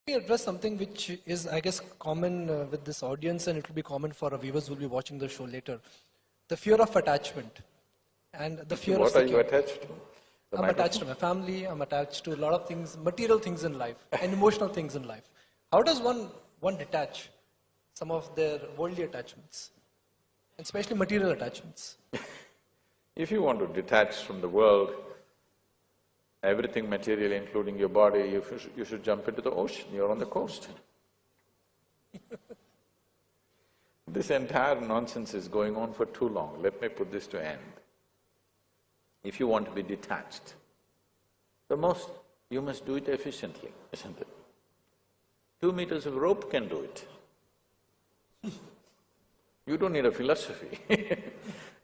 me address something which is, I guess, common with this audience, and it will be common for our viewers who will be watching the show later. The fear of attachment and the fear of security. What are you attached to? I'm attached to my family, I'm attached to a lot of things, material things in life and emotional things in life. How does one detach some of their worldly attachments, and especially material attachments? If you want to detach from the world, everything material, including your body, you should jump into the ocean, you're on the coast. This entire nonsense is going on for too long, let me put this to end. If you want to be detached, you must do it efficiently, isn't it? 2 meters of rope can do it. You don't need a philosophy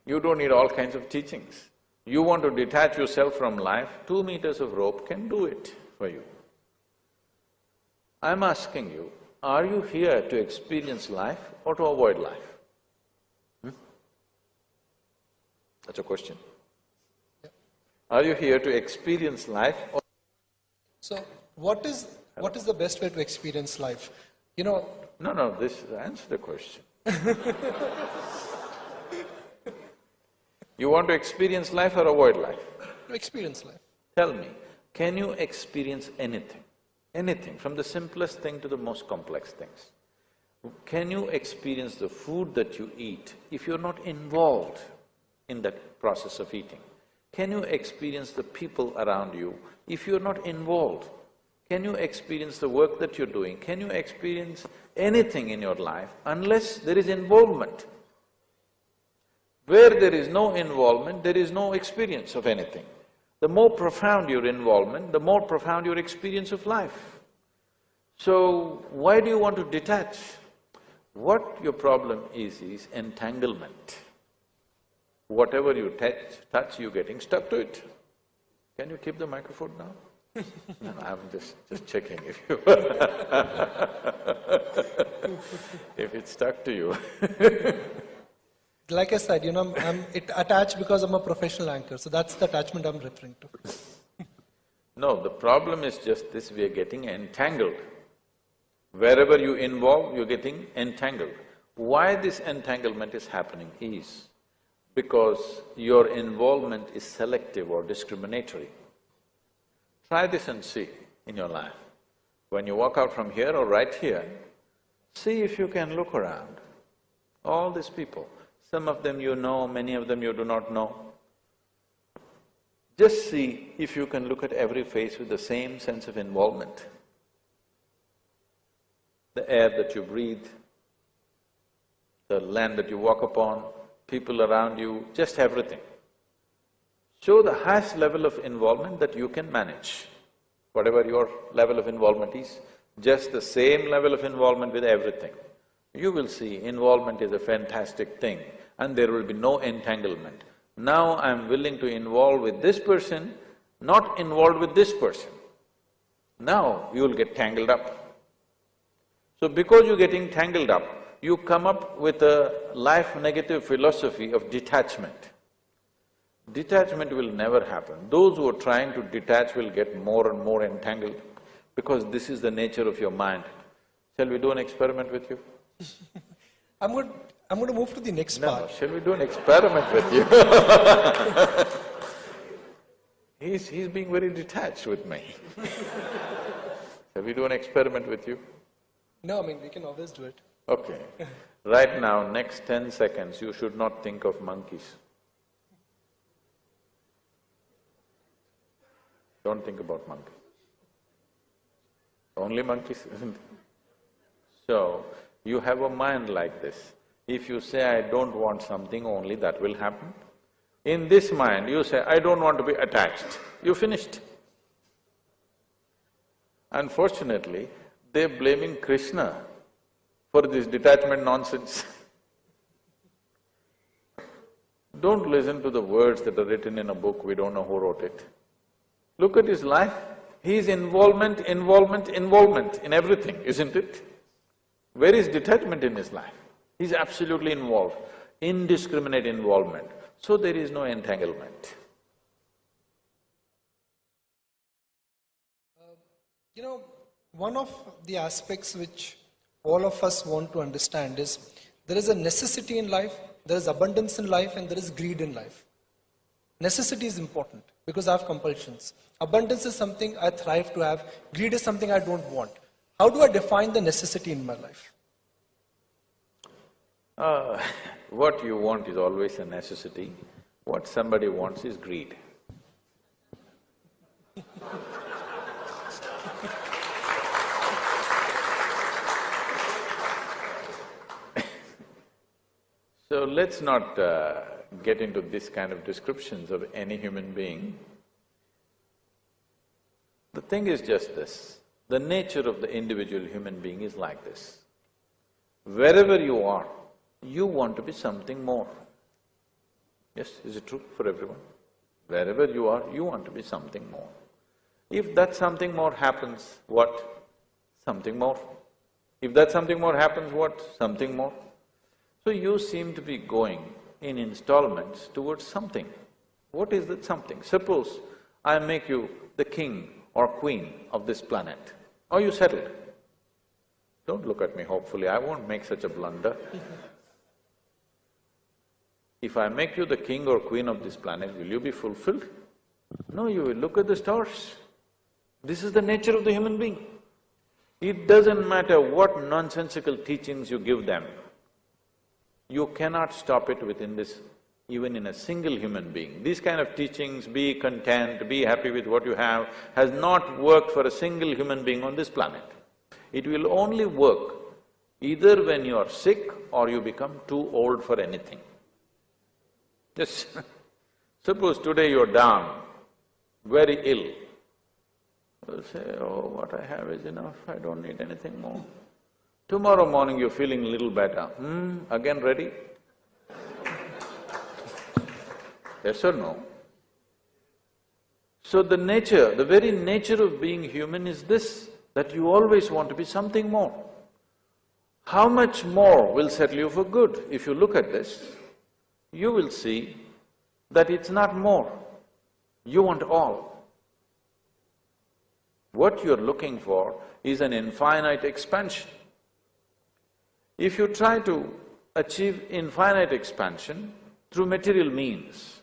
you don't need all kinds of teachings. You want to detach yourself from life, 2 meters of rope can do it for you. I'm asking you, are you here to experience life or to avoid life? That's a question. Are you here to experience life or… So, what is the best way to experience life? You know… No, answer the question. You want to experience life or avoid life? To experience life. Tell me, can you experience anything? Anything, from the simplest thing to the most complex things. Can you experience the food that you eat if you're not involved in that process of eating? Can you experience the people around you if you're not involved? Can you experience the work that you're doing? Can you experience anything in your life unless there is involvement? Where there is no involvement, there is no experience of anything. The more profound your involvement, the more profound your experience of life. So, why do you want to detach? What your problem is entanglement. Whatever you touch, you're getting stuck to it. Can you keep the microphone now? No, I'm just checking if you if it's stuck to you. Like I said, you know, I'm attached because I'm a professional anchor, so that's the attachment I'm referring to. No, the problem is just this, we are getting entangled. Wherever you involve, you're getting entangled. Why this entanglement is happening is because your involvement is selective or discriminatory. Try this and see in your life. When you walk out from here or right here, see if you can look around. All these people, some of them you know, many of them you do not know. Just see if you can look at every face with the same sense of involvement. The air that you breathe, the land that you walk upon, people around you, just everything. Show the highest level of involvement that you can manage. Whatever your level of involvement is, just the same level of involvement with everything. You will see involvement is a fantastic thing and there will be no entanglement. Now I'm willing to involve with this person, not involved with this person. Now you'll get tangled up. So because you're getting tangled up, you come up with a life-negative philosophy of detachment. Detachment will never happen. Those who are trying to detach will get more and more entangled because this is the nature of your mind. Shall we do an experiment with you? I'm going to move to the next part. No, shall we do an experiment with you? He's being very detached with me. Shall we do an experiment with you? No, I mean, we can always do it. Okay. Right now, next 10 seconds, you should not think of monkeys. Don't think about monkeys. Only monkeys, isn't it? So, you have a mind like this. If you say, I don't want something, only that will happen. In this mind, you say, I don't want to be attached, you finished. Unfortunately, they're blaming Krishna for this detachment nonsense. Don't listen to the words that are written in a book, we don't know who wrote it. Look at his life, he's involvement in everything, isn't it? Where is detachment in his life? He's absolutely involved, indiscriminate involvement, so there is no entanglement. You know, one of the aspects which all of us want to understand is there is a necessity in life, there is abundance in life, and there is greed in life. Necessity is important because I have compulsions. Abundance is something I thrive to have. Greed is something I don't want. How do I define the necessity in my life? What you want is always a necessity. What somebody wants is greed. So let's not get into this kind of descriptions of any human being. The thing is just this, the nature of the individual human being is like this. Wherever you are, you want to be something more. Yes, is it true for everyone? Wherever you are, you want to be something more. If that something more happens, what? Something more. If that something more happens, what? Something more. So you seem to be going in installments towards something. What is that something? Suppose I make you the king or queen of this planet. Are you settled? Don't look at me hopefully, I won't make such a blunder. If I make you the king or queen of this planet, will you be fulfilled? No, you will look at the stars. This is the nature of the human being. It doesn't matter what nonsensical teachings you give them, you cannot stop it within this, even in a single human being. These kind of teachings, be content, be happy with what you have, has not worked for a single human being on this planet. It will only work either when you are sick or you become too old for anything. Just suppose today you're down, very ill. You'll say, oh, what I have is enough, I don't need anything more. Tomorrow morning you're feeling a little better, again ready? Yes or no? So the nature, the very nature of being human is this, that you always want to be something more. How much more will settle you for good? If you look at this, you will see that it's not more, you want all. What you're looking for is an infinite expansion. If you try to achieve infinite expansion through material means,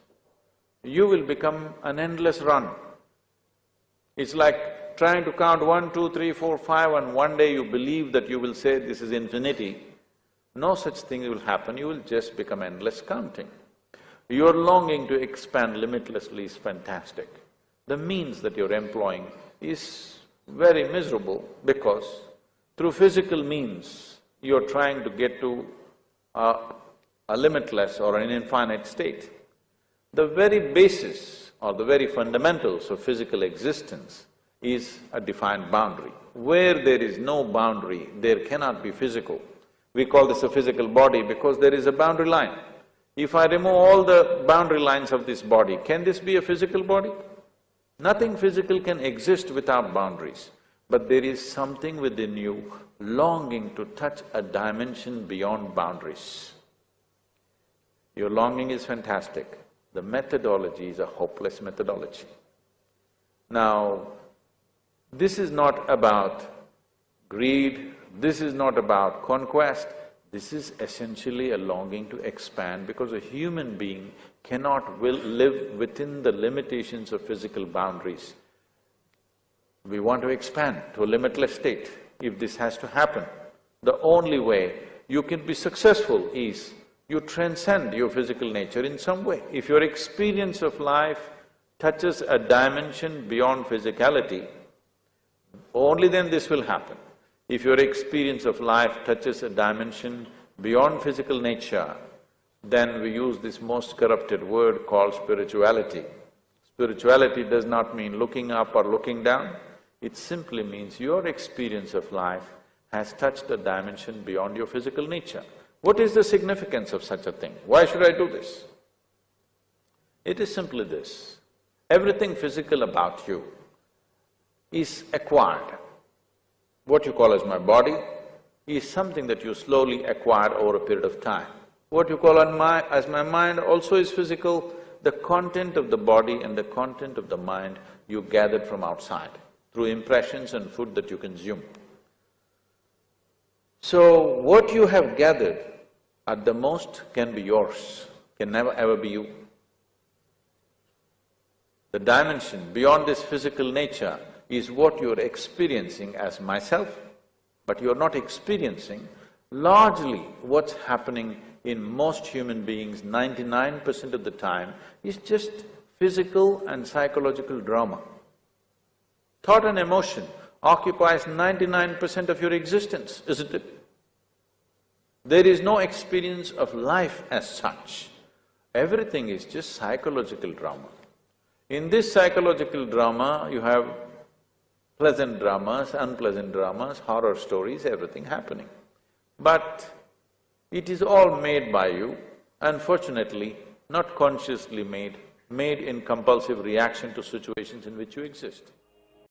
you will become an endless run. It's like trying to count 1, 2, 3, 4, 5 and one day you believe that you will say this is infinity. No such thing will happen, you will just become endless counting. Your longing to expand limitlessly is fantastic. The means that you're employing is very miserable because through physical means, you're trying to get to a limitless or an infinite state. The very basis or the very fundamentals of physical existence is a defined boundary. Where there is no boundary, there cannot be physical. We call this a physical body because there is a boundary line. If I remove all the boundary lines of this body, can this be a physical body? Nothing physical can exist without boundaries. But there is something within you longing to touch a dimension beyond boundaries. Your longing is fantastic. The methodology is a hopeless methodology. Now, this is not about greed, this is not about conquest, this is essentially a longing to expand because a human being cannot live within the limitations of physical boundaries. We want to expand to a limitless state. If this has to happen, the only way you can be successful is you transcend your physical nature in some way. If your experience of life touches a dimension beyond physicality, only then this will happen. If your experience of life touches a dimension beyond physical nature, then we use this most corrupted word called spirituality. Spirituality does not mean looking up or looking down. It simply means your experience of life has touched a dimension beyond your physical nature. What is the significance of such a thing? Why should I do this? It is simply this, everything physical about you is acquired. What you call as my body is something that you slowly acquired over a period of time. What you call as my mind also is physical. The content of the body and the content of the mind you gathered from outside. through impressions and food that you consume. So, what you have gathered at the most can be yours, can never ever be you. The dimension beyond this physical nature is what you're experiencing as myself, but you're not experiencing largely what's happening in most human beings 99% of the time is just physical and psychological drama. Thought and emotion occupies 99% of your existence, isn't it? There is no experience of life as such. Everything is just psychological drama. In this psychological drama, you have pleasant dramas, unpleasant dramas, horror stories, everything happening. But it is all made by you, unfortunately, not consciously made in compulsive reaction to situations in which you exist.